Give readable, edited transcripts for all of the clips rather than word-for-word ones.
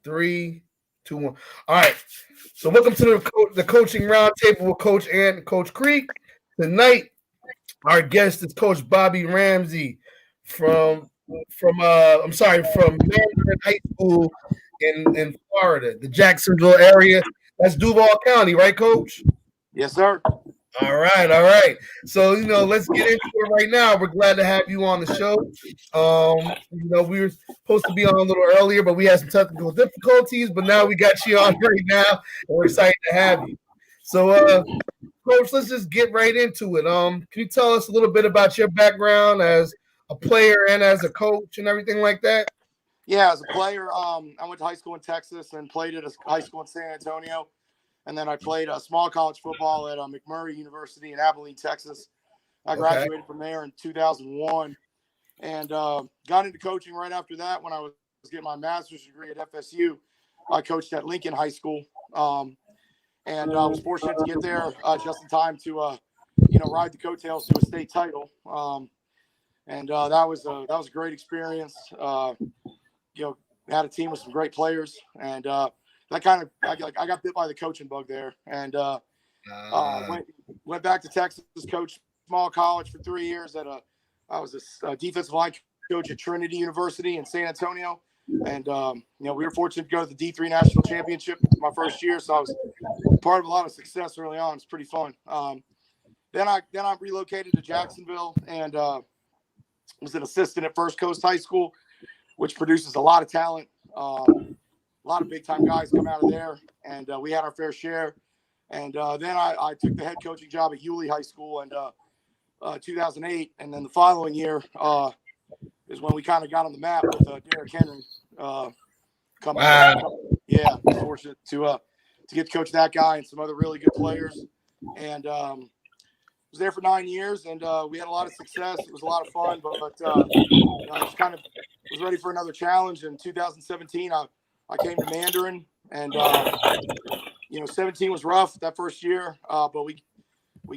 3, 2, 1. All right. So welcome to the coaching roundtable with Coach Ant and Coach Creek. Tonight, our guest is Coach Bobby Ramsay from Mandarin High School in Florida, the Jacksonville area. That's Duval County, right, Coach? Yes, sir. All right. So, let's get into it right now. We're glad to have you on the show. We were supposed to be on a little earlier, but we had some technical difficulties. But now we got you on right now, and we're excited to have you. So, Coach, let's just get right into it. Can you tell us a little bit about your background as a player and as a coach and everything like that? Yeah, as a player, I went to high school in Texas and played at a high school in San Antonio. And then I played small college football at McMurray University in Abilene, Texas. I graduated from there in 2001 and got into coaching right after that. When I was getting my master's degree at FSU, I coached at Lincoln High School. And I was fortunate to get there just in time to, ride the coattails to a state title. And that was a great experience. Had a team with some great players, and that kind of I got bit by the coaching bug there, and went back to Texas, coached small college for 3 years I was a defensive line coach at Trinity University in San Antonio, and we were fortunate to go to the D3 National Championship my first year, so I was part of a lot of success early on. It's pretty fun. Then I relocated to Jacksonville and was an assistant at First Coast High School, which produces a lot of talent. A lot of big-time guys come out of there, and we had our fair share. And then I took the head coaching job at Yulee High School in 2008, and then the following year is when we kind of got on the map with Derrick Henry coming. Wow. Yeah, I was fortunate to get to coach that guy and some other really good players. And was there for 9 years, and we had a lot of success. It was a lot of fun, but I just kind of was ready for another challenge. In 2017, I came to Mandarin, and 17 was rough that first year, but we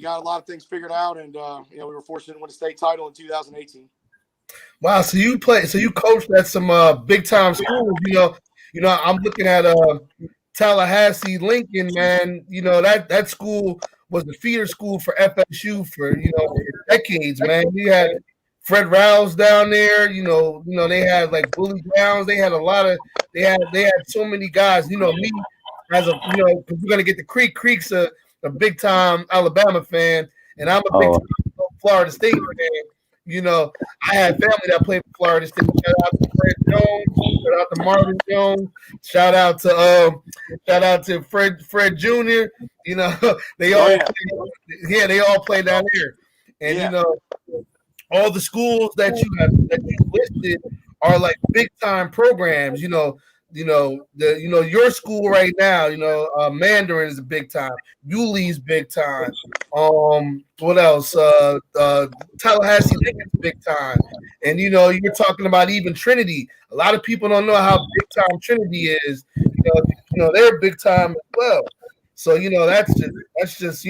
got a lot of things figured out, and we were fortunate to win a state title in 2018. Wow, so you coached at some big time schools. I'm looking at Tallahassee, Lincoln, man. That school was the feeder school for FSU for decades, man. You had Fred Rouse down there, they had like Willie Browns. They had they had so many guys. Me as because we're gonna get the Creek. Creek's a big time Alabama fan, and I'm a big time Florida State fan. I had family that played for Florida State. Shout out to Fred Jones. Shout out to Marvin Jones. Shout out to Fred Jr. They all play down there, and all the schools that you listed are like big time programs. Your school right now. Mandarin is a big time. Yulee's big time. What else? Tallahassee Lincoln's big time. And you're talking about even Trinity. A lot of people don't know how big time Trinity is. They're big time as well. So that's just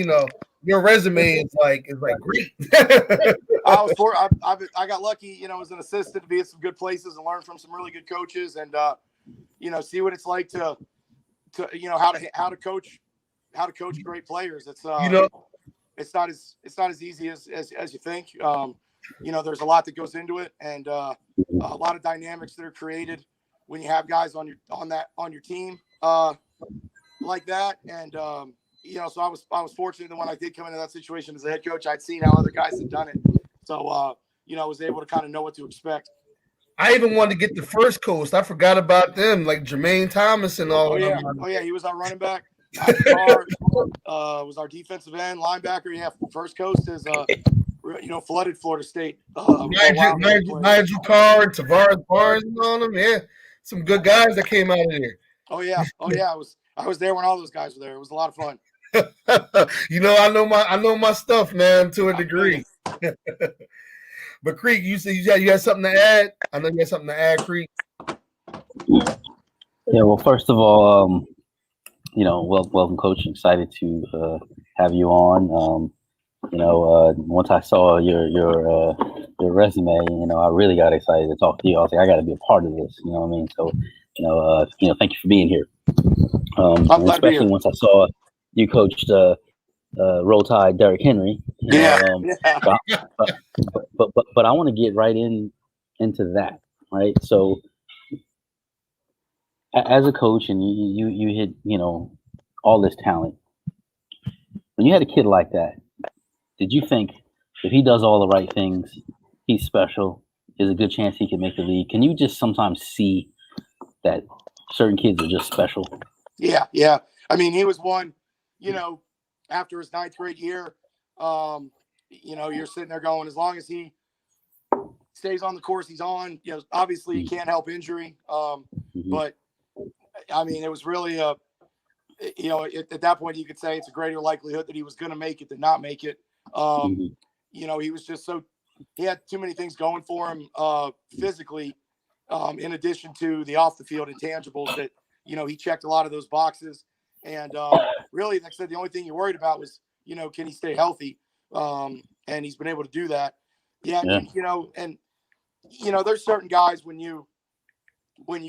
your resume is great. I got lucky, as an assistant to be at some good places and learn from some really good coaches, and see what it's like to how to coach great players. It's it's not as easy as you think. There's a lot that goes into it, and a lot of dynamics that are created when you have guys on your team like that, and so I was fortunate that when I did come into that situation as a head coach, I'd seen how other guys had done it. So, I was able to kind of know what to expect. I even wanted to get the First Coast. I forgot about them, like Jermaine Thomas and all of them. Oh, yeah. He was our running back. Was our defensive end, linebacker. Yeah, First Coast is, flooded Florida State. Nigel Carr and Tavares Barnes and all them. Yeah, some good guys that came out of there. Oh, yeah. I was there when all those guys were there. It was a lot of fun. I know my stuff, man, to a degree. But Creek, you said you had something to add. I know you had something to add, Creek. Yeah. Well, first of all, welcome, Coach. Excited to have you on. Once I saw your resume, I really got excited to talk to you. I was like, I got to be a part of this. You know what I mean? So Thank you for being here. I'm glad to be especially here. once I saw you coached Roll Tide Derrick Henry. Yeah. But I want to get right into that, right? So as a coach, and you hit all this talent. When you had a kid like that, did you think if he does all the right things, he's special? There's a good chance he can make the league. Can you just sometimes see that certain kids are just special? Yeah. I mean, he was one, after his 9th grade year, you're sitting there going, as long as he stays on the course he's on, obviously he can't help injury. But I mean, it was really at that point you could say it's a greater likelihood that he was going to make it than not make it. He was just he had too many things going for him physically, in addition to the off the field intangibles that, he checked a lot of those boxes. And really, like I said, the only thing you're worried about was, can he stay healthy? And he's been able to do that. Yeah. There's certain guys when you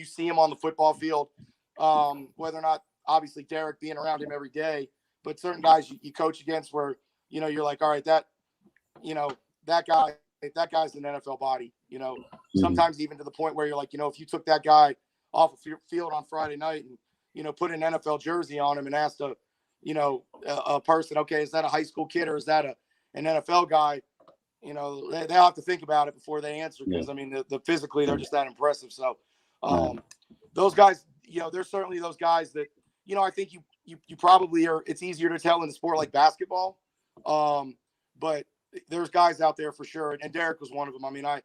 see him on the football field, whether or not obviously Derek being around him every day, but certain guys you coach against where, you're like, all right, that guy's an NFL body, sometimes even to the point where you're like, if you took that guy off the field on Friday night and, put an NFL jersey on him and asked a person, okay, is that a high school kid or is that an NFL guy? They'll have to think about it before they answer because, I mean, the physically they're just that impressive. So those guys, there's certainly those guys that, I think you probably are. It's easier to tell in a sport like basketball. But there's guys out there for sure. And Derek was one of them. I mean, I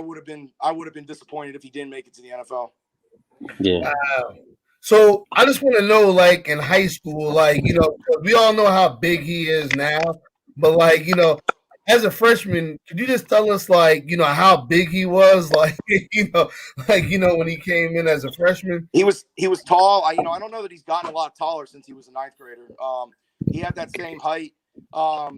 would have been disappointed if he didn't make it to the NFL. Yeah. So I just want to know, like in high school, like, we all know how big he is now, but like, as a freshman, could you just tell us, like, how big he was, like, when he came in as a freshman? He was tall. I don't know that he's gotten a lot taller since he was a 9th grader. He had that same height.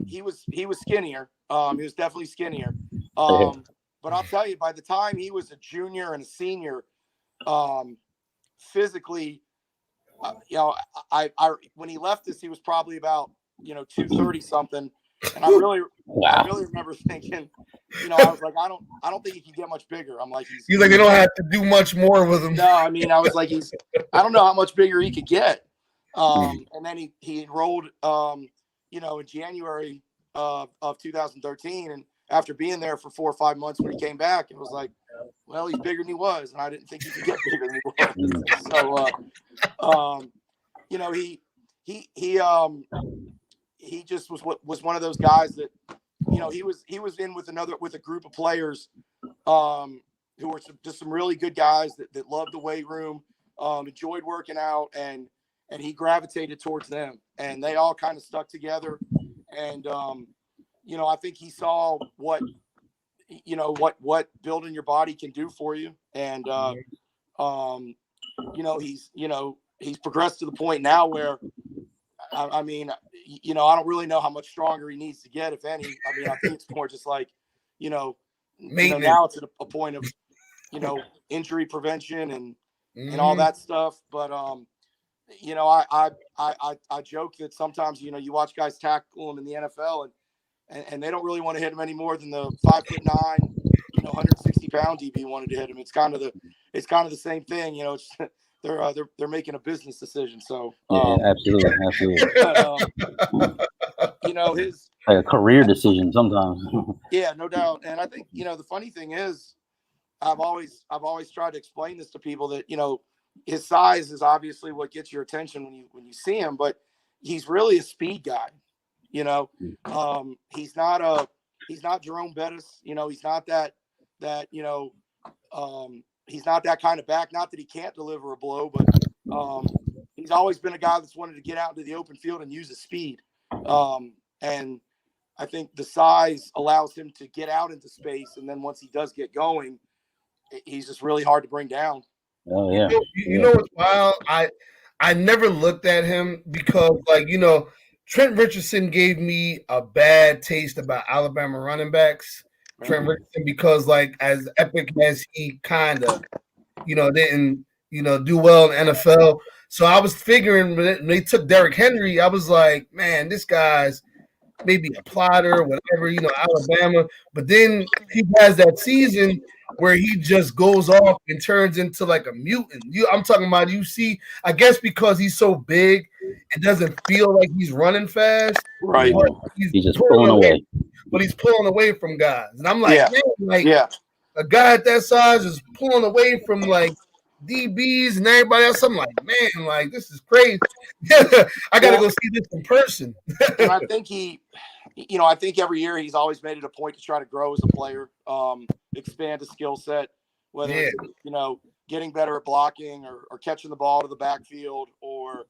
He was skinnier. He was definitely skinnier. But I'll tell you, by the time he was a junior and a senior, physically, I when he left us, he was probably about 230 something. And I really remember thinking, I was like, I don't think he can get much bigger. I'm like, he's like, they don't have to do much more with him. No, I mean, I was like, I don't know how much bigger he could get. And then he enrolled, in January of 2013. And after being there for 4 or 5 months, when he came back, it was like, well, he's bigger than he was. And I didn't think he could get bigger than he was. So, he just was one of those guys that, he was in with a group of players who were just some really good guys that loved the weight room, enjoyed working out, and he gravitated towards them, and they all kind of stuck together. And I think he saw what building your body can do for you, and he's progressed to the point now where, I mean, I don't really know how much stronger he needs to get, if any. I mean, I think it's more just like, now it's at a point of, injury prevention and all that stuff. But, I joke that sometimes, you watch guys tackle him in the NFL and they don't really want to hit him any more than the 5'9", 160-pound DB wanted to hit him. It's kind of the same thing. It's, they're making a business decision. So absolutely. His like a career decision sometimes. Yeah, no doubt. And I think the funny thing is, I've always tried to explain this to people that his size is obviously what gets your attention when you see him, but he's really a speed guy. He's not Jerome Bettis. He's not that he's not that kind of back. Not that he can't deliver a blow, but he's always been a guy that's wanted to get out into the open field and use his speed. And I think the size allows him to get out into space, and then once he does get going, he's just really hard to bring down. Oh yeah. You know what's wild? I never looked at him because, like, Trent Richardson gave me a bad taste about Alabama running backs. Trent Richardson, because, like, as epic as he kind of, didn't do well in NFL. So I was figuring when they took Derrick Henry, I was like, man, this guy's maybe a plotter, whatever, Alabama. But then he has that season where he just goes off and turns into like a mutant. I'm talking about, you see, I guess because he's so big, it doesn't feel like he's running fast. Right. But He's just pulling away. But he's pulling away from guys. And I'm like, Yeah. man, like Yeah. a guy at that size is pulling away from like DBs and everybody else. I'm like, man, like this is crazy. I got to go see this in person. And I think I think every year he's always made it a point to try to grow as a player, expand his skill set, whether it's, getting better at blocking or catching the ball to the backfield or,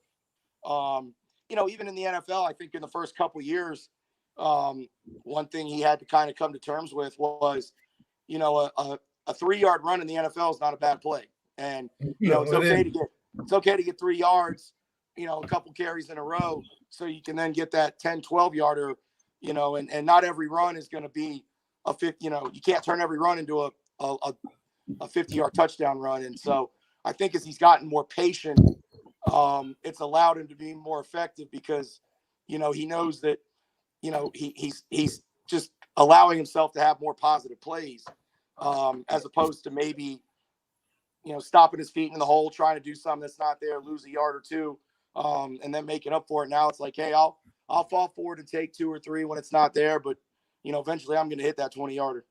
even in the NFL, I think in the first couple of years, one thing he had to kind of come to terms with was, a 3-yard run in the NFL is not a bad play. And, it's okay to get 3 yards, a couple carries in a row, so you can then get that 10, 12 yarder, and not every run is going to be a 50, you can't turn every run into a 50-yard touchdown run. And so I think as he's gotten more patient, it's allowed him to be more effective because, he knows that, he's just allowing himself to have more positive plays, as opposed to maybe, stopping his feet in the hole, trying to do something that's not there, lose a yard or two, and then making up for it. Now it's like, hey, I'll fall forward and take 2 or 3 when it's not there, but eventually I'm going to hit that 20-yarder.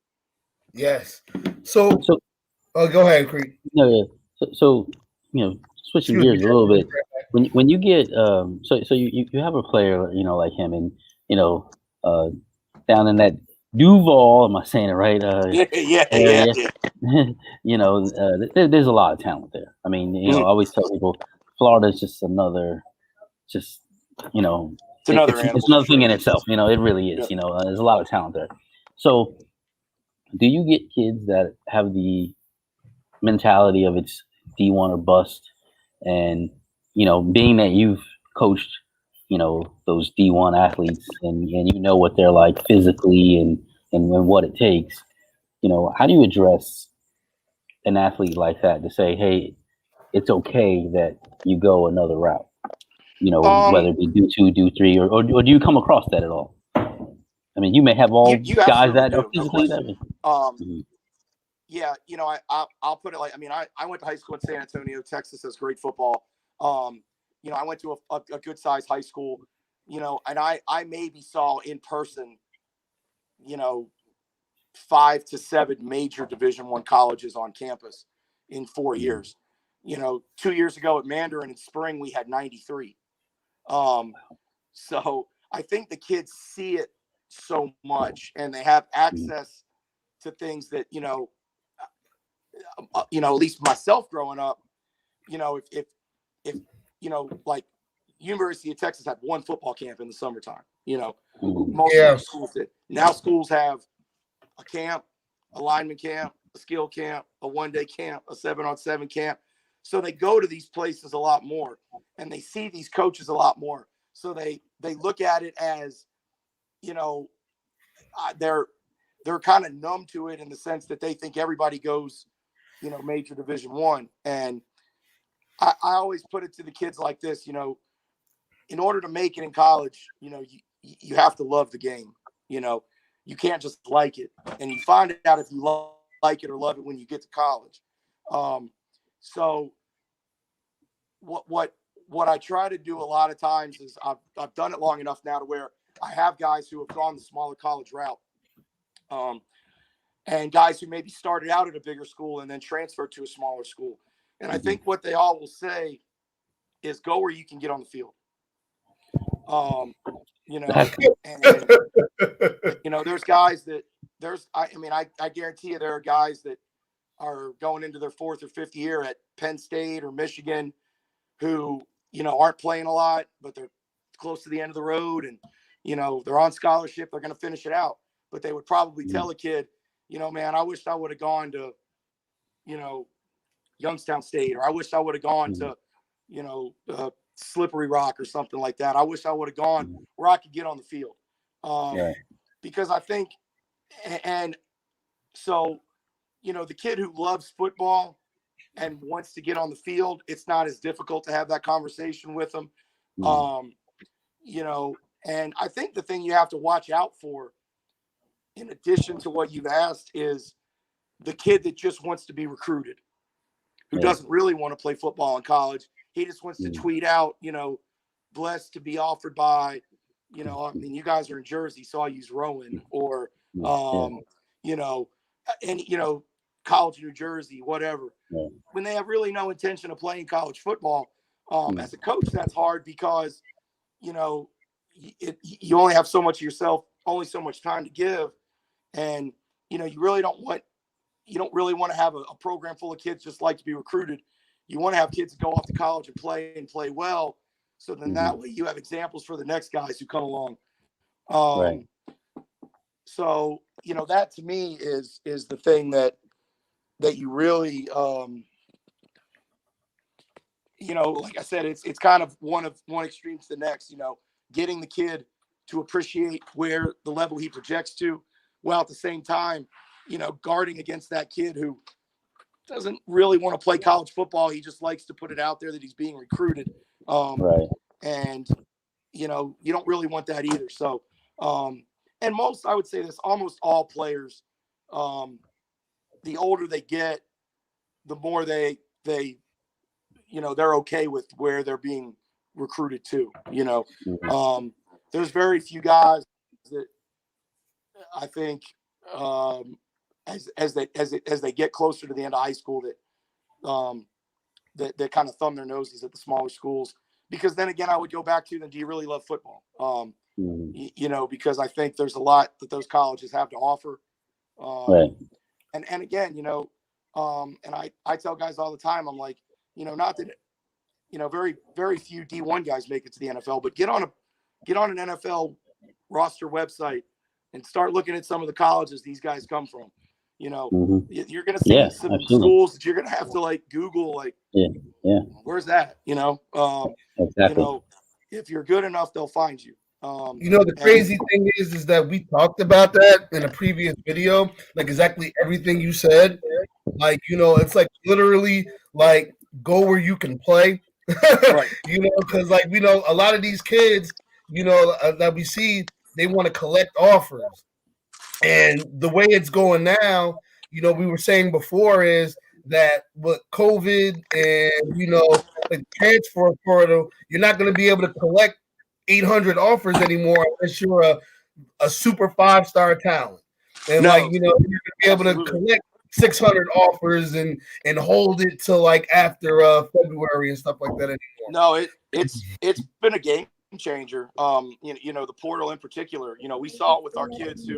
Yes. So go ahead, Creek. No, yeah. So switching gears a little bit. When you get so you have a player like him, and down in that Duval, am I saying it right? Yeah. There's a lot of talent there. I mean, I always tell people Florida's just another, it's another thing in itself. It really is. Yeah. There's a lot of talent there. So, do you get kids that have the mentality of it's D1 or bust, and being that you've coached those D1 athletes and what they're like physically and what it takes, how do you address an athlete like that to say, hey, it's okay that you go another route, whether it be do 2, do 3, or do you come across that at all? I mean, you may have all guys that are physically Yeah, I'll put it like, I went to high school in San Antonio, Texas has great football. I went to a good sized high school, and I maybe saw in person, 5 to 7 major Division I colleges on campus in 4 years. 2 years ago at Mandarin in spring, we had 93. So I think the kids see it so much and they have access to things that, at least myself growing up, if like University of Texas had one football camp in the summertime, most schools did. Now schools have a camp, a lineman camp, a skill camp, a 1-day camp, a 7-on-7 camp. So they go to these places a lot more and they see these coaches a lot more. So they look at it as, they're kind of numb to it in the sense that they think everybody goes, major Division I. And I always put it to the kids like this, in order to make it in college, you have to love the game. You can't just like it. And you find out if you like it or love it when you get to college. So what I try to do a lot of times is I've done it long enough now to where I have guys who have gone the smaller college route. And guys who maybe started out at a bigger school and then transferred to a smaller school. And I think what they all will say is go where you can get on the field. There's guys that I guarantee you there are guys that are going into their 4th or 5th year at Penn State or Michigan who, aren't playing a lot, but they're close to the end of the road and, they're on scholarship. They're going to finish it out. But they would probably tell a kid, man, I wish I would have gone to, Youngstown State, or I wish I would have gone to, Slippery Rock or something like that. I wish I would have gone where I could get on the field. Because I think, and so, the kid who loves football, and wants to get on the field, it's not as difficult to have that conversation with them. You know, and I think the thing you have to watch out for, in addition to what you've asked, is the kid that just wants to be recruited, who doesn't really want to play football in college. He just wants to tweet out, you know, blessed to be offered by, you know, I mean, you guys are in Jersey, so I'll use Rowan, or, you know, and, you know, college of New Jersey, whatever. When they have really no intention of playing college football, as a coach, that's hard because, you know, you only have so much of yourself, only so much time to give. And, you know, you don't really want to have a program full of kids just like to be recruited. You want to have kids go off to college and play well. So then that way you have examples for the next guys who come along. So, you know, that to me is the thing that you really, you know, like I said, it's kind of one extreme to the next, you know, getting the kid to appreciate where the level he projects to, while at the same time, you know, guarding against that kid who doesn't really want to play college football. He just likes to put it out there that he's being recruited. And, you know, you don't really want that either. So, and I would say this, almost all players, the older they get, the more they, you know, they're okay with where they're being recruited to, you know. There's very few guys that I think, as they get closer to the end of high school, that kind of thumb their noses at the smaller schools, because then again, I would go back to, then do you really love football? You know, because I think there's a lot that those colleges have to offer. And again, you know, and I tell guys all the time, I'm like, you know, not that, you know, very, very few D1 guys make it to the NFL, but get on an NFL roster website and start looking at some of the colleges these guys come from. You know, you're going to see some schools that you're going to have to like Google, like, where's that? You know, you know, if you're good enough, they'll find you. You know, the crazy thing is that we talked about that in a previous video, like exactly everything you said. Like, you know, it's like literally like go where you can play. You know, because like, we know a lot of these kids, you know, that we see, they want to collect offers. And the way it's going now, you know, we were saying before is that with COVID and, you know, the transfer portal, you're not going to be able to collect 800 offers anymore unless you're a super 5-star talent. And like, you know, you're going to be able to collect 600 offers and hold it till like after February and stuff like that anymore. No, it's been a game changer. You know, the portal in particular, you know, we saw it with our kids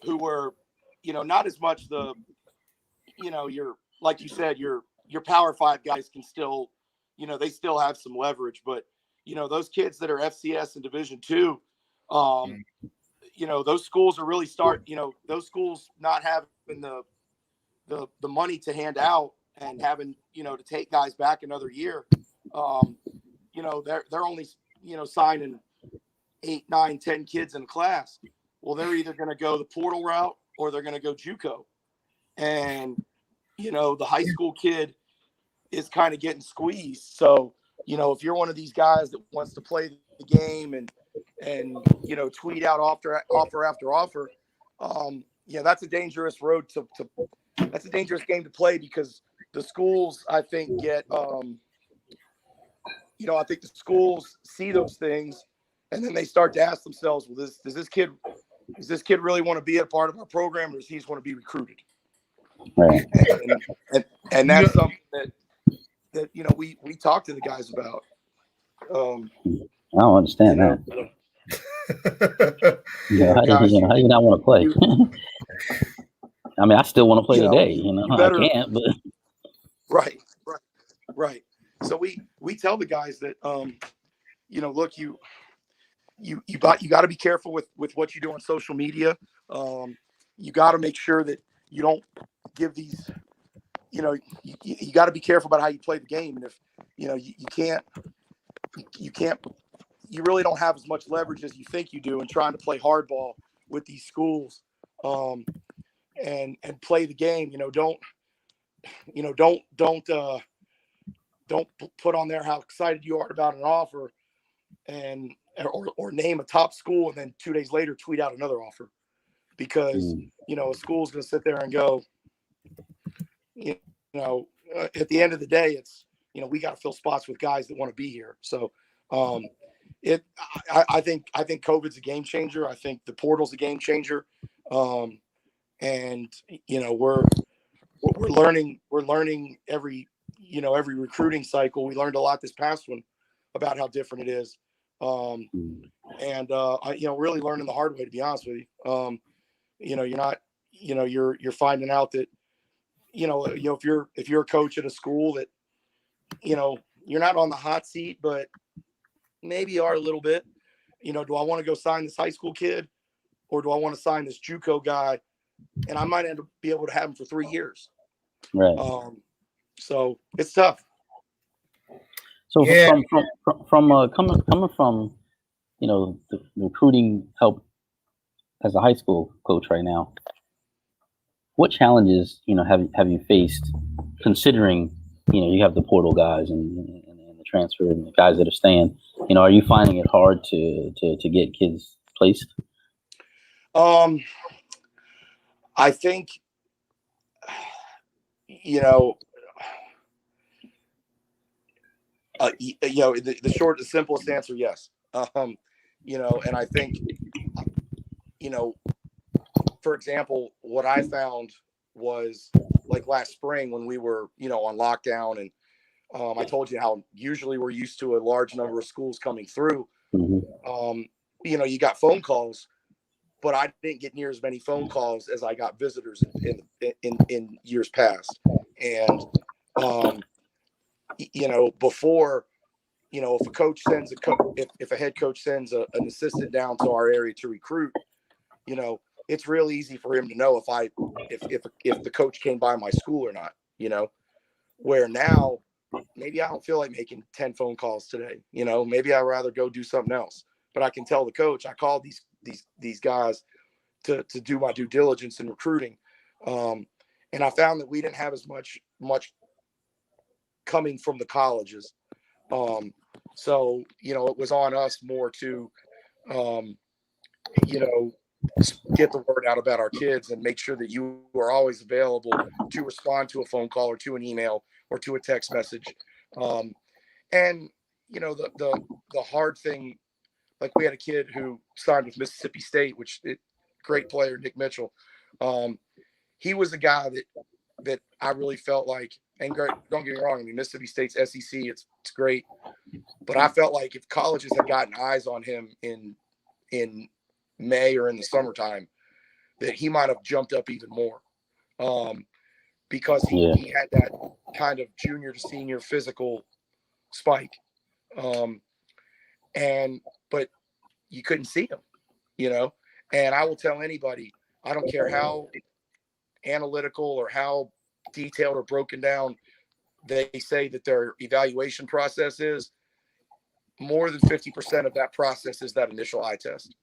who were, you know, not as much the, you know, like you said, your Power 5 guys can still, you know, they still have some leverage, but you know, those kids that are FCS and Division II, you know, those schools are really you know, those schools not having the money to hand out and having, you know, to take guys back another year. You know, they're only, you know, signing 8, 9, 10 kids in a class. Well, they're either going to go the portal route or they're going to go JUCO. And, you know, the high school kid is kind of getting squeezed. So, you know, if you're one of these guys that wants to play the game and you know, tweet out offer after offer, yeah, that's a dangerous road that's a dangerous game to play, because the schools, I think, get, you know, I think the schools see those things and then they start to ask themselves, well, does this kid really want to be a part of our program, or does he just want to be recruited? And that's something that, you know, we talk to the guys about. I don't understand that. How do you not want to play? I mean, I still want to play today. You know, I can't. But right. So we tell the guys that, you know, look, you got to be careful with what you do on social media. You got to make sure that you don't give these. You know, you got to be careful about how you play the game, and if you know you can't, you really don't have as much leverage as you think you do in trying to play hardball with these schools, and play the game. You know, don't put on there how excited you are about an offer or name a top school and then 2 days later tweet out another offer, because a school's going to sit there and go, at the end of the day, it's, we got to fill spots with guys that want to be here. So I think COVID's a game changer. I think the portal's a game changer. And we're learning every recruiting cycle. We learned a lot this past one about how different it is. And really learning the hard way, to be honest with you. You're not, you're finding out that, if you're a coach at a school that, you're not on the hot seat, but maybe you are a little bit, do I want to go sign this high school kid, or do I want to sign this JUCO guy? And I might end up be able to have him for 3 years. Right. So it's tough. So from coming from, the recruiting help as a high school coach right now, what challenges, have you faced, considering, you have the portal guys and the transfer and the guys that are staying, are you finding it hard to get kids placed? I think, the simplest answer, yes. And I think, for example, what I found was like last spring when we were, on lockdown, and I told you how usually we're used to a large number of schools coming through. You got phone calls, but I didn't get near as many phone calls as I got visitors in years past. And, before, if a coach sends if a head coach sends an assistant down to our area to recruit, it's real easy for him to know if the coach came by my school or not, where now maybe I don't feel like making 10 phone calls today, maybe I'd rather go do something else, but I can tell the coach, I called these guys to do my due diligence in recruiting. And I found that we didn't have as much coming from the colleges. So, it was on us more to, get the word out about our kids and make sure that you are always available to respond to a phone call or to an email or to a text message. And, the hard thing, like we had a kid who signed with Mississippi State, great player, Nick Mitchell. He was a guy that I really felt like, and don't get me wrong, I mean, Mississippi State's SEC, it's great, but I felt like if colleges had gotten eyes on him in May or in the summertime, that he might have jumped up even more, because he had that kind of junior to senior physical spike, but you couldn't see him, and I will tell anybody, I don't care how analytical or how detailed or broken down they say that their evaluation process is, more than 50% of that process is that initial eye test.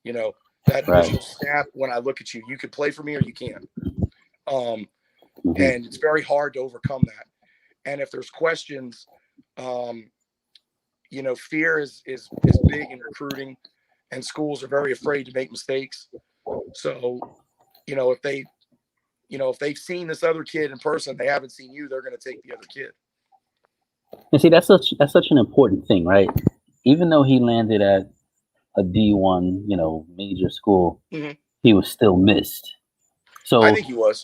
That initial snap, when I look at you, you can play for me or you can't. And it's very hard to overcome that. And if there's questions, fear is big in recruiting, and schools are very afraid to make mistakes. So, if they've seen this other kid in person, they haven't seen you, they're going to take the other kid. And see, that's such an important thing, right? Even though he landed at a D1, major school, he was still missed. So I think he was.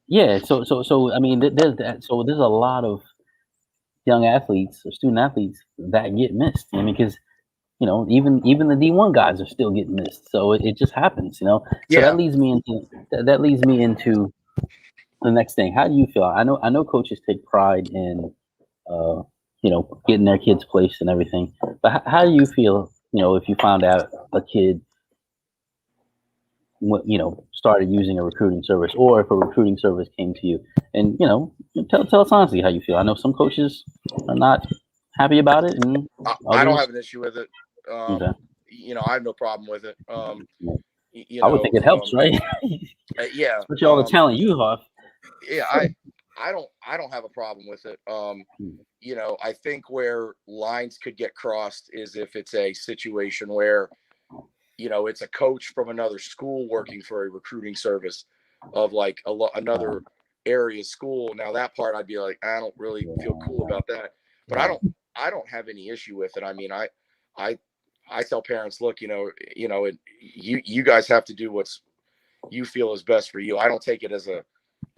Yeah. So I mean, there's that. So there's a lot of young athletes or student athletes that get missed. I mean, because even the D1 guys are still getting missed. So it just happens. So that leads me into the next thing. How do you feel? I know coaches take pride in getting their kids placed and everything. But how do you feel? If you found out a kid, started using a recruiting service, or if a recruiting service came to you, and tell us honestly how you feel. I know some coaches are not happy about it, and I don't have an issue with it. Okay. I have no problem with it. I would think it helps, right? Yeah. Especially all the talent you have. Yeah, I don't have a problem with it. You know, I think where lines could get crossed is if it's a situation where, you know, it's a coach from another school working for a recruiting service of like another area school. Now that part I'd be like, I don't really feel cool about that, but I don't have any issue with it. I mean, I I tell parents, look, you guys have to do what's you feel is best for you. I don't take it as a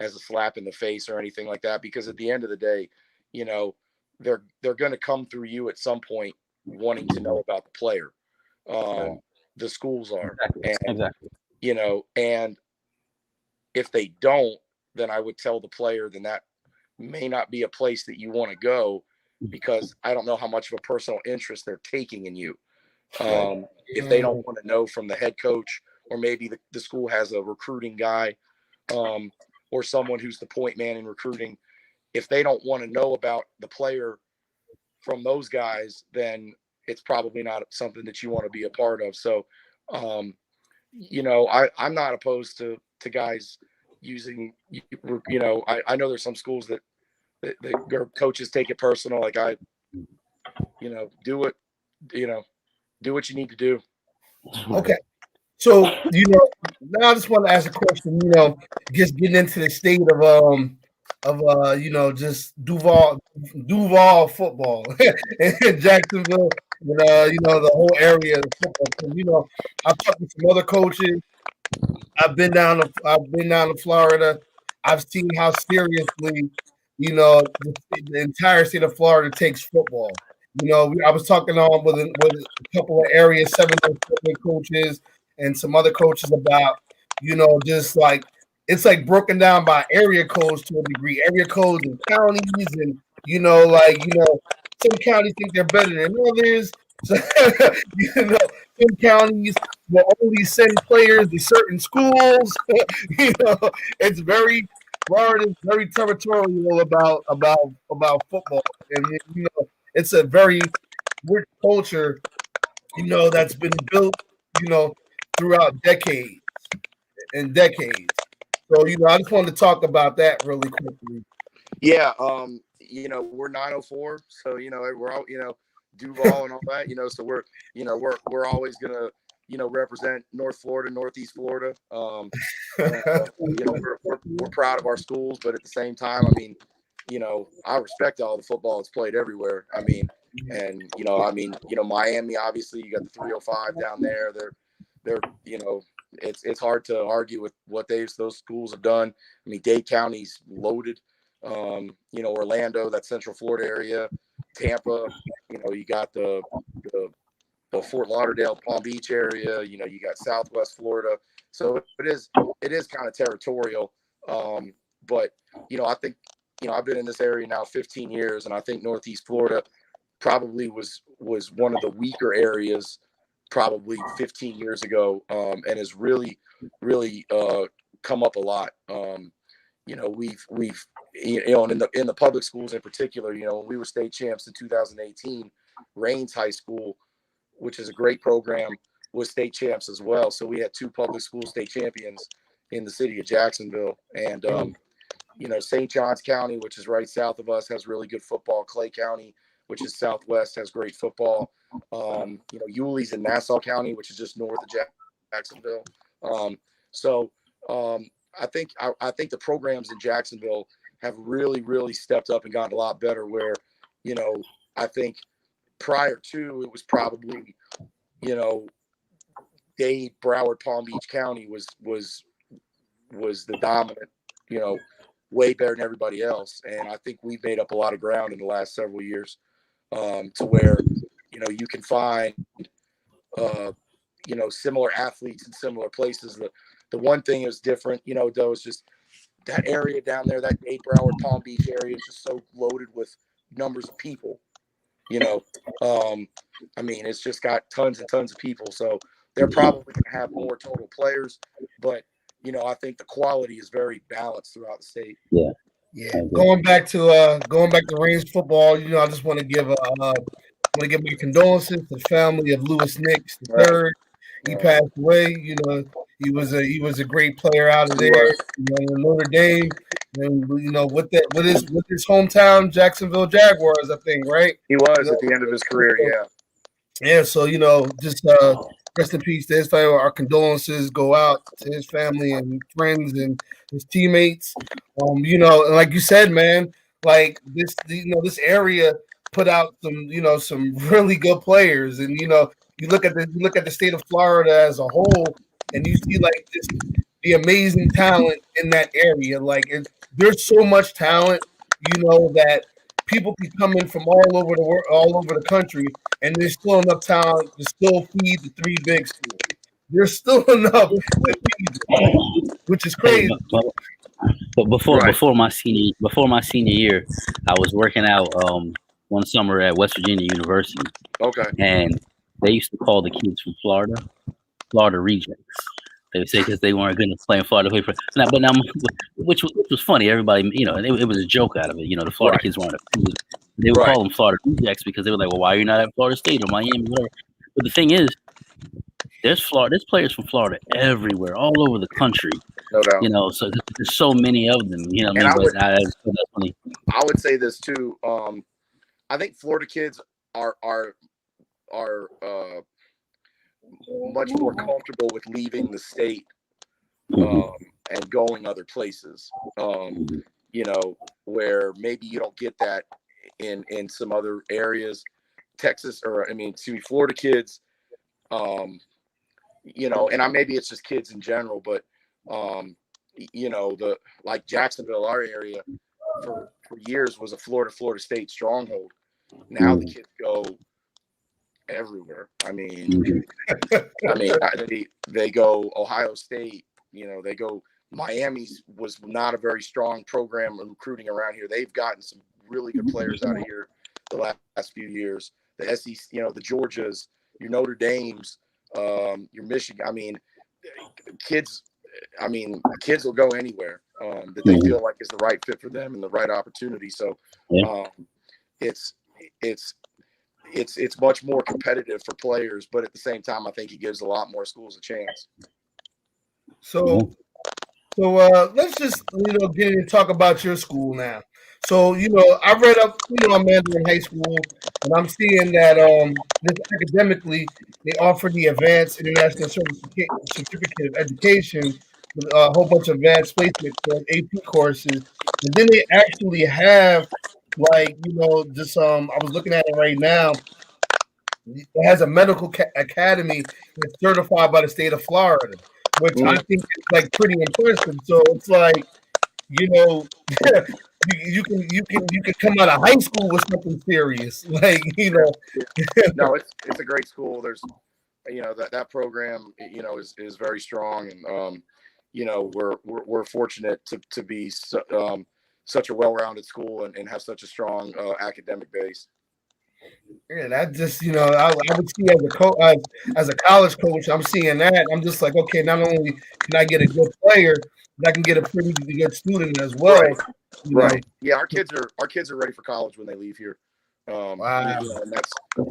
slap in the face or anything like that, because at the end of the day, you know, they're going to come through you at some point wanting to know about the player. The schools are, Exactly. you know, and if they don't, then I would tell the player, then that may not be a place that you want to go, because I don't know how much of a personal interest they're taking in you. If they don't want to know from the head coach, or maybe the school has a recruiting guy, or someone who's the point man in recruiting, if they don't want to know about the player from those guys, then it's probably not something that you want to be a part of. So, you know, I'm not opposed to guys using, you know, I know there's some schools that coaches take it personal. Like you know, do what you need to do. Okay. So, you know, now I just want to ask a question, you know, just getting into the state of you know, just Duval football in Jacksonville, and you know, the whole area of football. You know, I've talked to some other coaches. I've been down to Florida. I've seen how seriously, you know, the entire state of Florida takes football. You know, I was talking on with a couple of area 7 coaches and some other coaches about, you know, just like it's like broken down by area codes to a degree, area codes and counties, and you know, like you know, some counties think they're better than others. So, you know, some counties will only send players to certain schools. You know, it's very Florida's very territorial about football, and you know, it's a very rich culture, you know, that's been built, you know, throughout decades and decades. So, you know, I just wanted to talk about that really quickly. Yeah, you know, we're 904, so you know, we're all, you know, Duval and all that, you know, so we're always gonna, you know, represent North Florida, Northeast Florida. You know, we're proud of our schools, but at the same time, I mean, you know, I respect all the football that's played everywhere. I mean, and you know, Miami, obviously, you got the 305 down there. They're, you know, it's hard to argue with what those schools have done. I mean, Dade County's loaded. You know, Orlando, that Central Florida area, Tampa. You know, you got the Fort Lauderdale, Palm Beach area. You know, you got Southwest Florida. So it is kind of territorial. But you know, I think, you know, I've been in this area now 15 years, and I think Northeast Florida probably was one of the weaker areas probably 15 years ago, and has really come up a lot. You know, we've you know, in the public schools in particular, you know, when we were state champs in 2018, Rains High School, which is a great program, was state champs as well. So we had 2 public school state champions in the city of Jacksonville. And you know, St. Johns County, which is right south of us, has really good football. Clay County, which is southwest, has great football. You know, Yulee's in Nassau County, which is just north of Jacksonville. So I think the programs in Jacksonville have really stepped up and gotten a lot better. Where, you know, I think prior to, it was probably, you know, Dade, Broward, Palm Beach County was the dominant, you know, way better than everybody else. And I think we've made up a lot of ground in the last several years, to where, you know, you can find, you know, similar athletes in similar places. The one thing is different, you know, though, is just that area down there, that Dade, Broward, Palm Beach area is just so loaded with numbers of people, you know. I mean, it's just got tons and tons of people. So they're probably going to have more total players, but, you know, I think the quality is very balanced throughout the state. Yeah. Yeah. Going back to Reigns football, you know, I just want to give my condolences to the family of Lewis Nix the third. He passed away. You know, he was a great player out of there. You know, in Notre Dame, And with his hometown Jacksonville Jaguars, I think, right? He was at the end of his career, yeah. Yeah, so just rest in peace to his family. Our condolences go out to his family and friends and his teammates. And like you said, man, like this area put out some really good players, and you look at the state of Florida as a whole, and you see like just the amazing talent in that area. Like there's so much talent, that people can come in from all over the world, all over the country, and there's still enough talent to still feed the three big schools. There's still enough to feed them, which is crazy. But before my senior year, I was working out one summer at West Virginia University. Okay. And they used to call the kids from Florida rejects. They would say because they weren't going to play in Florida. Which was funny. Everybody, it was a joke out of it. The Florida kids weren't. They would call them Florida rejects because they were like, well, why are you not at Florida State or Miami, whatever? But the thing is, there's players from Florida everywhere, all over the country. No doubt. So there's so many of them. I would say this too. I think Florida kids are much more comfortable with leaving the state and going other places. Where maybe you don't get that in some other areas. Florida kids. Maybe it's just kids in general, but like Jacksonville, our area for years was a Florida State stronghold. Now the kids go everywhere. They go Ohio State, they go Miami was not a very strong program in recruiting around here. They've gotten some really good players out of here the last few years. The SEC, the Georgias, your Notre Dames, your Michigan. Kids will go anywhere that they feel like is the right fit for them and the right opportunity. So it's much more competitive for players, but at the same time, I think it gives a lot more schools a chance. So let's just get in and talk about your school now. So I read up on Mandarin High School, and I'm seeing that this academically they offer the Advanced International Certificate of Education with a whole bunch of advanced placement AP courses, and then they actually have I was looking at it right now. It has a medical academy that's certified by the state of Florida, which I think is like pretty impressive. So it's like, you can come out of high school with something serious, No, it's a great school. There's, that program, is very strong, and we're fortunate to be such a well-rounded school and have such a strong academic base. Yeah, that just I would see as a college coach, I'm seeing that. I'm just like, okay, not only can I get a good player, but I can get a pretty good student as well. Right. Yeah, our kids are ready for college when they leave here. Wow. And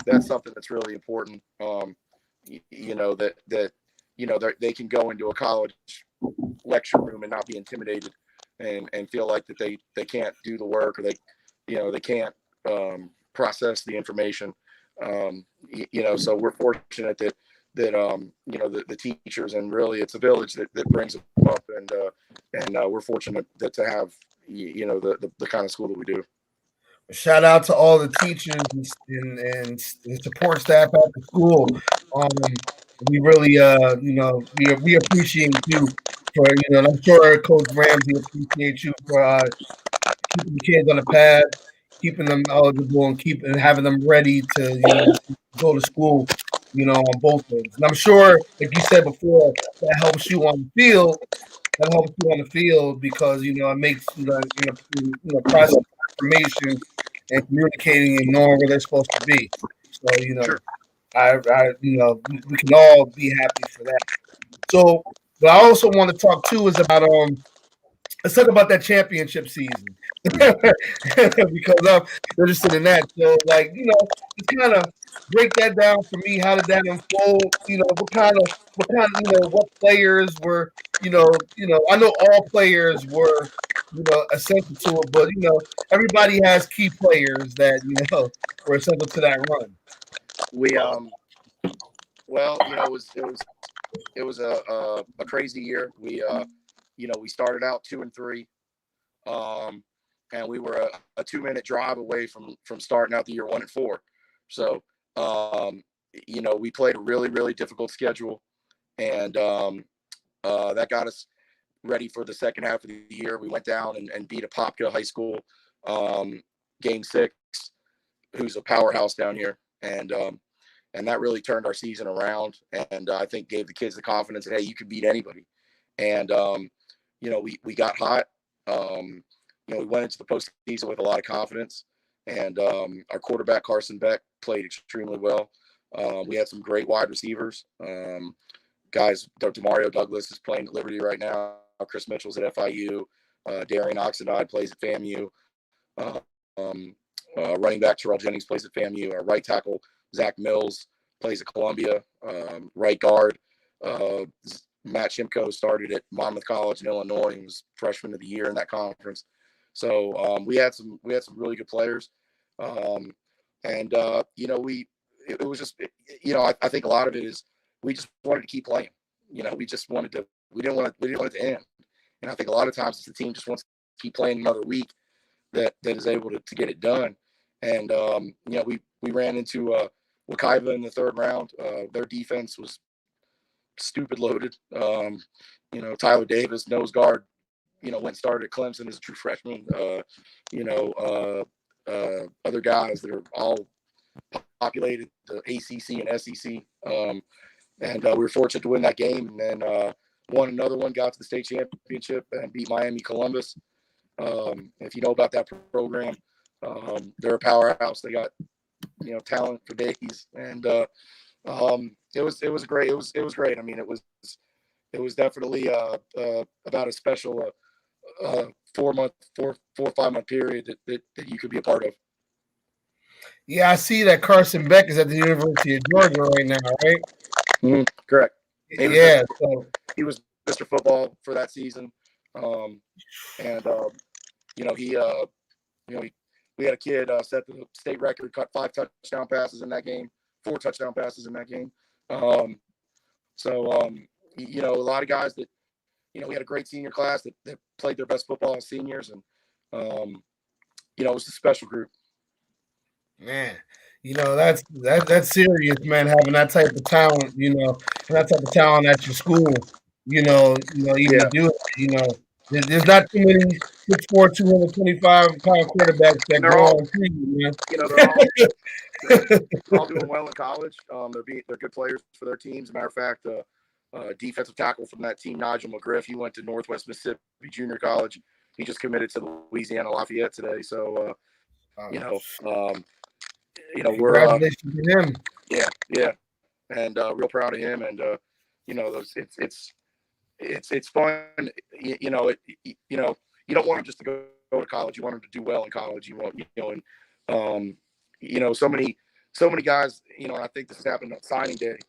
that's something that's really important. That they can go into a college lecture room and not be intimidated and feel like that they can't do the work, or they can't process the information. So we're fortunate that the teachers, and really it's a village that brings them up, and we're fortunate to have the kind of school that we do. Shout out to all the teachers and support staff at the school. We really we appreciate you for and I'm sure Coach Ramsay appreciates you for keeping the kids on the path, keeping them eligible, and having them ready to go to school, on both ends. And I'm sure, like you said before, that helps you on the field. That helps you on the field because it makes processing information and communicating and knowing where they're supposed to be. So Sure. We can all be happy for that. So, what I also want to talk too is about let's talk about that championship season because I'm interested in that. So, just kind of break that down for me. How did that unfold? What players were? I know all players were, essential to it. But everybody has key players that were essential to that run. We well, it was a crazy year. We started out 2-3, and we were a 2-minute drive away from starting out the year 1-4. So we played a really really difficult schedule, and that got us ready for the second half of the year. We went down and beat Apopka High School, game 6, who's a powerhouse down here, and that really turned our season around, and I think gave the kids the confidence that, hey, you can beat anybody. And we got hot. We went into the postseason with a lot of confidence, and our quarterback Carson Beck played extremely well. We had some great wide receivers. Guys, Demario Douglas is playing at Liberty right now. Chris Mitchell's at FIU. Darian Oxendine plays at FAMU. Running back Terrell Jennings plays at FAMU. Our right tackle Zach Mills plays at Columbia. Right guard Matt Shimko started at Monmouth College in Illinois and was freshman of the year in that conference. So we had some really good players, it was just I think a lot of it is we just wanted to keep playing. We didn't want it to end. And I think a lot of times the team just wants to keep playing another week that is able to get it done. And we ran into Wekiva in the third round. Their defense was stupid loaded. Tyler Davis, nose guard, went and started at Clemson as a true freshman. Other guys that are all populated the ACC and SEC. And we were fortunate to win that game, and then won another one, got to the state championship, and beat Miami Columbus. If you know about that program, they're a powerhouse. They got talent for days, and it was great. It was great. I mean, it was definitely about a special 4 or 5 month period that you could be a part of. Yeah, I see that Carson Beck is at the University of Georgia right now, right? Mm-hmm. Correct. He was Mr. Football for that season, we had a kid set the state record, cut 5 touchdown passes in that game, 4 touchdown passes in that game. A lot of guys that we had a great senior class that played their best football as seniors, and it was a special group. Man, that's serious, man. Having that type of talent, and that type of talent at your school, even Yeah. do it. There's not too many 6'4", 225-pound quarterbacks that They're go all, on TV, man. they're all doing well in college. They're good players for their teams. As a matter of fact, defensive tackle from that team, Nigel McGriff, he went to Northwest Mississippi Junior College. He just committed to Louisiana Lafayette today. So, Congratulations to him. Yeah, and real proud of him. And it's fun. You don't want him just to go to college. You want him to do well in college. You want so many guys. And I think this has happened on signing day,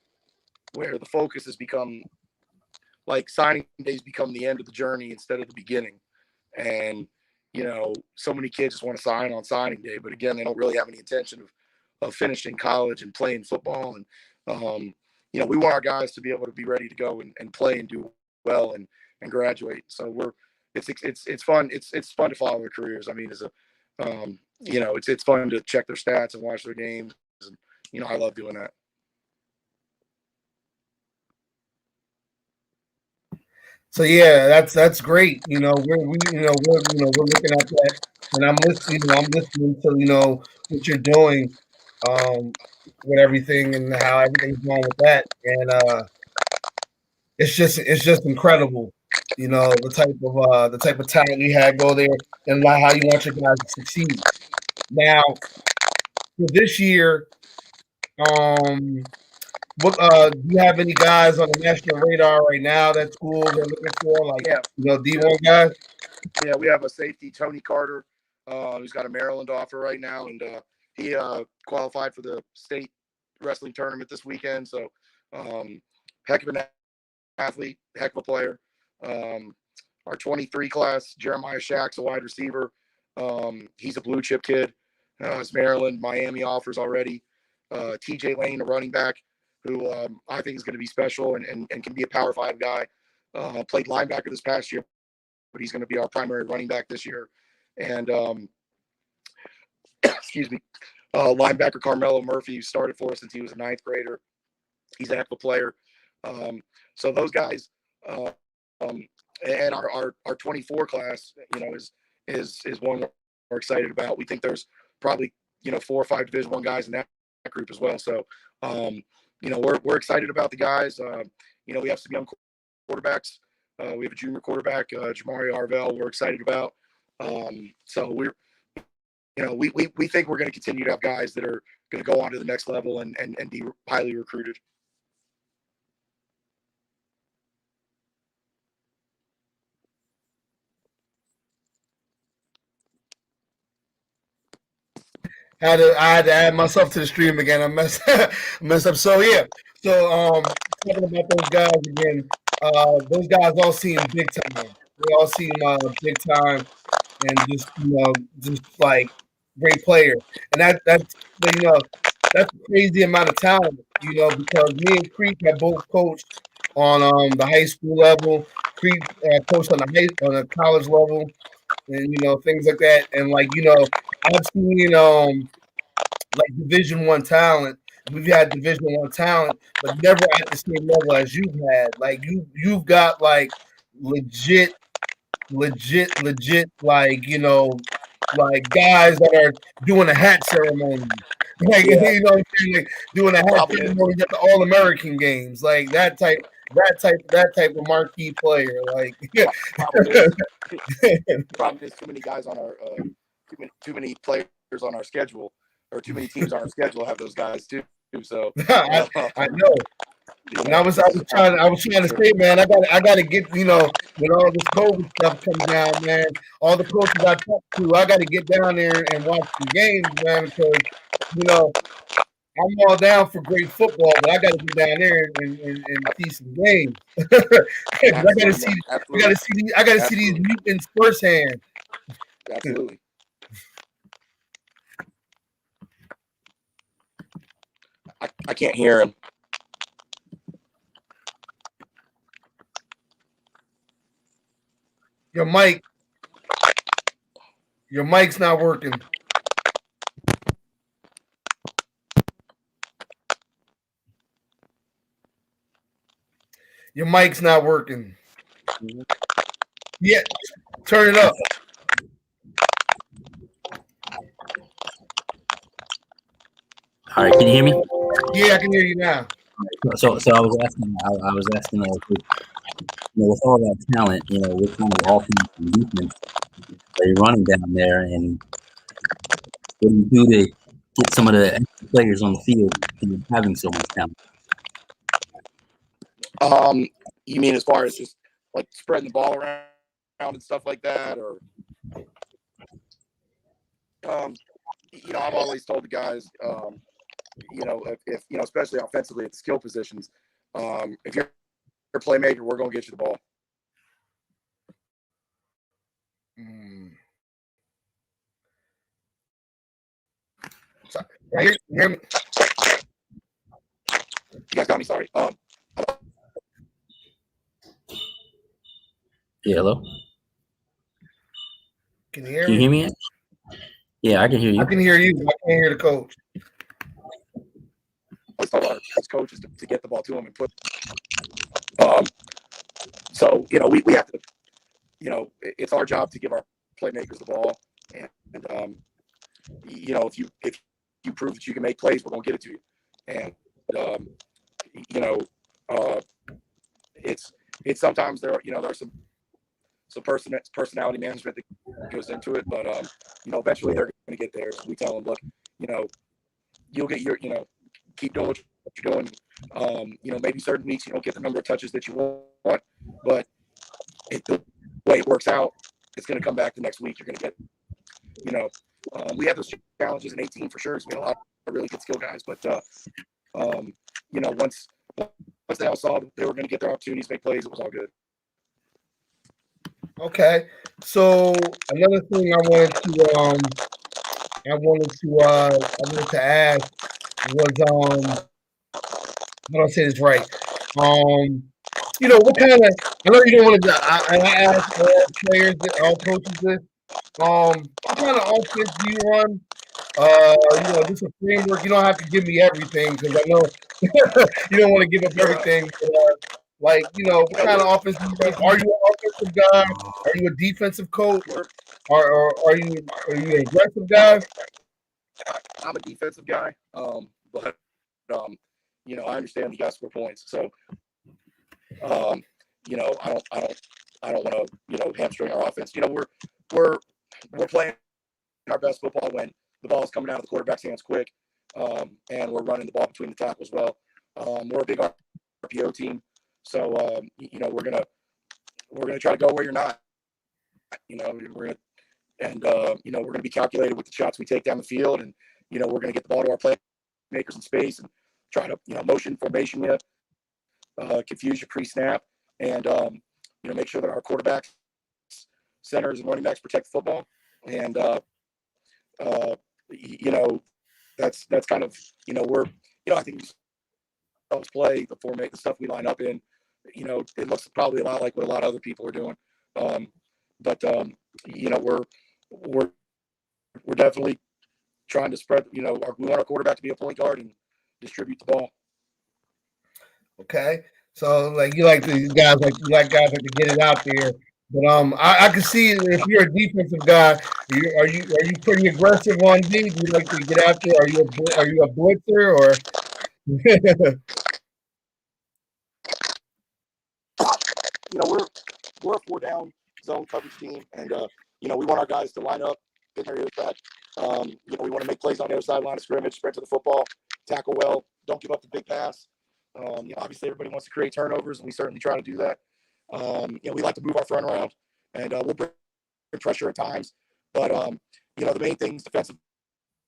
where the focus has become like signing days become the end of the journey instead of the beginning. And so many kids just want to sign on signing day, but again, they don't really have any intention of finishing college and playing football. And we want our guys to be able to be ready to go and play and do well and graduate. So it's fun. It's fun to follow their careers. I mean, it's fun to check their stats and watch their games. And, I love doing that. So yeah, that's great. We're looking at that, and I'm listening to what you're doing, with everything and how everything's going with that, and it's just incredible. The type of talent you had go there, and how you want your guys to succeed. Now, for this year, what do you have any guys on the national radar right now that schools are looking for? Like, D1 guys? Yeah, we have a safety, Tony Carter, who's got a Maryland offer right now, and he qualified for the state wrestling tournament this weekend. So, heck of an athlete, heck of a player. our 23 class, Jeremiah Shack's a wide receiver. He's a blue chip kid. It's Maryland, Miami offers already. TJ Lane, a running back, who I think is going to be special and can be a Power 5 guy. Played linebacker this past year, but he's going to be our primary running back this year. And excuse me, linebacker Carmelo Murphy, who started for us since he was a 9th grader. He's a heck of a player. So those guys, and our 24 class, is one we're excited about. We think there's probably 4 or 5 Division I guys in that group as well. So we're excited about the guys. We have some young quarterbacks. We have a junior quarterback, Jamari Arvell. We're excited about. So we think we're going to continue to have guys that are going to go on to the next level and be highly recruited. I had to add myself to the stream again. I messed up. So yeah. So talking about those guys again. Those guys all seem big time. They all seem big time, and just like great player. And that's that's a crazy amount of talent. Because me and Creek have both coached on the high school level. Creek coached on the college level, and things like that. And I've seen like Division I talent. We've had Division I talent, but never at the same level as you've had. Like you've got like legit, like like guys that are doing a hat ceremony. Like Yeah. what I'm saying, like doing a hat ceremony at the All American games, like that type of marquee player. Like problem is too many guys on our too many players on our schedule, or too many teams on our schedule have those guys too. So I know. And I was trying to say, man, I gotta get, when all this COVID stuff comes down, man, all the coaches I talked to, I gotta get down there and watch some games, man, because I'm all down for great football, but I gotta get down there and see some games. I gotta see these mutants firsthand. Absolutely. I can't hear him. Your mic's not working. Your mic's not working. Yeah, turn it up. All right, can you hear me? Yeah, I can hear you now. So I was asking, with all that talent, what kind of offense and defense are you running down there, and what do you do to get some of the extra players on the field having so much talent? You mean as far as just like spreading the ball around and stuff like that, or I've always told the guys, if especially offensively at the skill positions, if you're a playmaker, we're going to get you the ball. Sorry. Right here, me? You guys got me. Sorry. Yeah, hello. Can you hear me? Yeah, I can hear you. I can hear you. I can't hear the coach. Let's tell our coaches to get the ball to him and put. So we have to. It's our job to give our playmakers the ball, and if you prove that you can make plays, we're gonna get it to you. And it's sometimes there are some personality management that goes into it, but eventually they're gonna get there. So we tell them, look, you'll get your keep doing what you're doing. Maybe certain weeks you don't get the number of touches that you want, but the way it works out, it's going to come back the next week. You're going to get, we have those challenges in 18 for sure. So we had a lot of really good skill guys, but once they all saw that they were going to get their opportunities, make plays, it was all good. Okay. So another thing I wanted to ask was how do I say this right? What kind of I know you don't want to I ask all players, all coaches this. What kind of offense do you run? Just a framework. You don't have to give me everything because I know you don't want to give up everything. But, what kind of offense do you run? Are you an offensive guy? Are you a defensive coach? Or are you an aggressive guy? I'm a defensive guy, but I understand you got to score points. So, I don't want to, hamstring our offense. We're playing our best football when the ball is coming out of the quarterback's hands quick, and we're running the ball between the tackles well. We're a big RPO team, so we're gonna try to go where you're not. We're gonna be calculated with the shots we take down the field, and we're gonna get the ball to our playmakers in space and try to motion formation you, confuse you pre-snap, and make sure that our quarterbacks, centers, and running backs protect the football. And that's kind of I think us play the stuff we line up in. It looks probably a lot like what a lot of other people are doing. But we're definitely trying to spread. We want our quarterback to be a point guard and distribute the ball. Okay. So you like guys like to get it out there. But I can see if you're a defensive guy, are you pretty aggressive on D? Do you like to get out there? Are you a blitzer or? We're a four down zone coverage team, and we want our guys to line up, get their ears back. We want to make plays on the other side line of scrimmage, spread to the football, tackle well, don't give up the big pass. Obviously everybody wants to create turnovers, and we certainly try to do that. We like to move our front around, and we'll bring pressure at times. But the main things defensively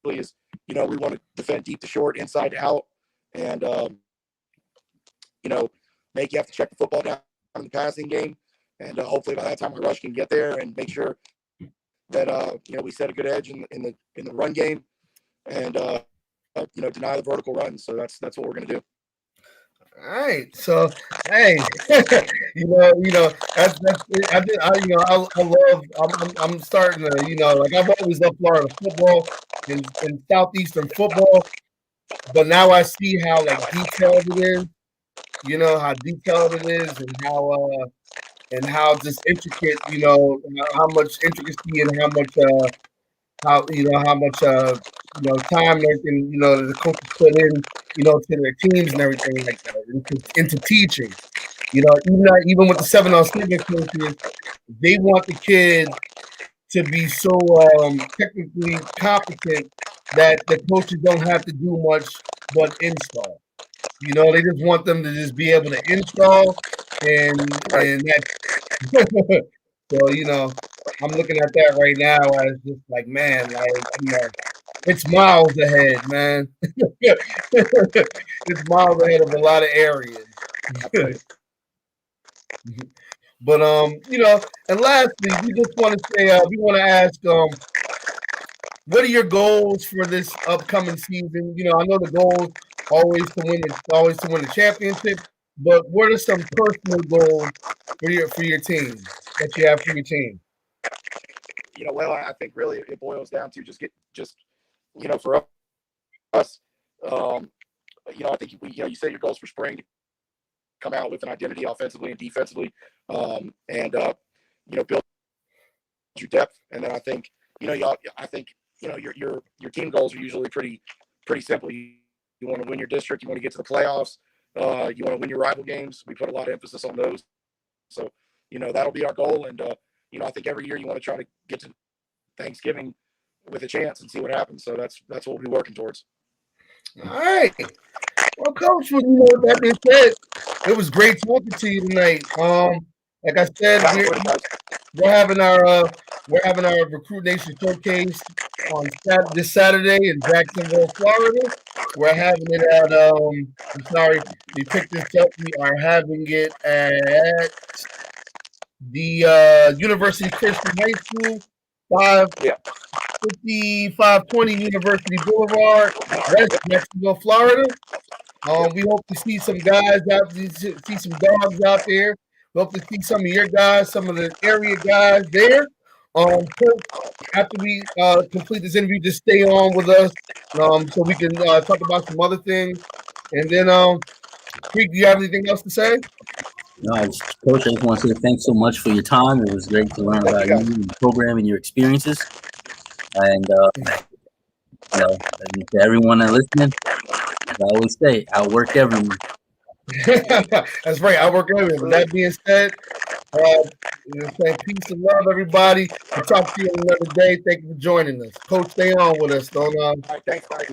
is we want to defend deep to short, inside to out, and make you have to check the football down in the passing game, and hopefully by that time our rush can get there and make sure that we set a good edge in the run game, and deny the vertical runs. So that's what we're going to do. All right. So, hey, that's I love. I'm starting to, I've always loved Florida football and Southeastern football, but now I see how detailed it is. How detailed it is, and how just intricate. How much intricacy and how much time they can the coaches put in to their teams and everything like that into teaching. Even with the 7-on-7 coaches, they want the kid to be so technically competent that the coaches don't have to do much but install. They just want them to just be able to install and that. So I'm looking at that right now as just man, it's miles ahead, man. It's miles ahead of a lot of areas. But and lastly, we just want to say we want to ask what are your goals for this upcoming season? I know the goal always to win the championship, but what are some personal goals for your team that you have for your team? I think really it boils down to for us, I think you set your goals for spring, come out with an identity offensively and defensively, and build your depth. And then I think your team goals are usually pretty simple. You want to win your district, you want to get to the playoffs, you want to win your rival games. We put a lot of emphasis on those, so that'll be our goal. And I think every year you want to try to get to Thanksgiving with a chance and see what happens. So that's what we'll be working towards. All right. Well, Coach, with that being said, it was great talking to you tonight. Like I said, we're having our Recruit Nation showcase on this Saturday in Jacksonville, Florida. We're having it at I'm sorry, we picked this up. We are having it at the University Christian High School, 5520 University Boulevard, West Mexico, Florida. We hope to see some guys out, see some dogs out there. We hope to see some of your guys, some of the area guys there. After we complete this interview, just stay on with us so we can talk about some other things. And then, Creek, do you have anything else to say? No, Coach, I just want to say thanks so much for your time. It was great to learn about you and the program and your experiences. And, and to everyone that listening, as I always say, outwork everyone. That's right. I work everything. With that being said, peace and love, everybody. We'll talk to you another day. Thank you for joining us. Coach, stay on with us. Don't All right, thanks, guys.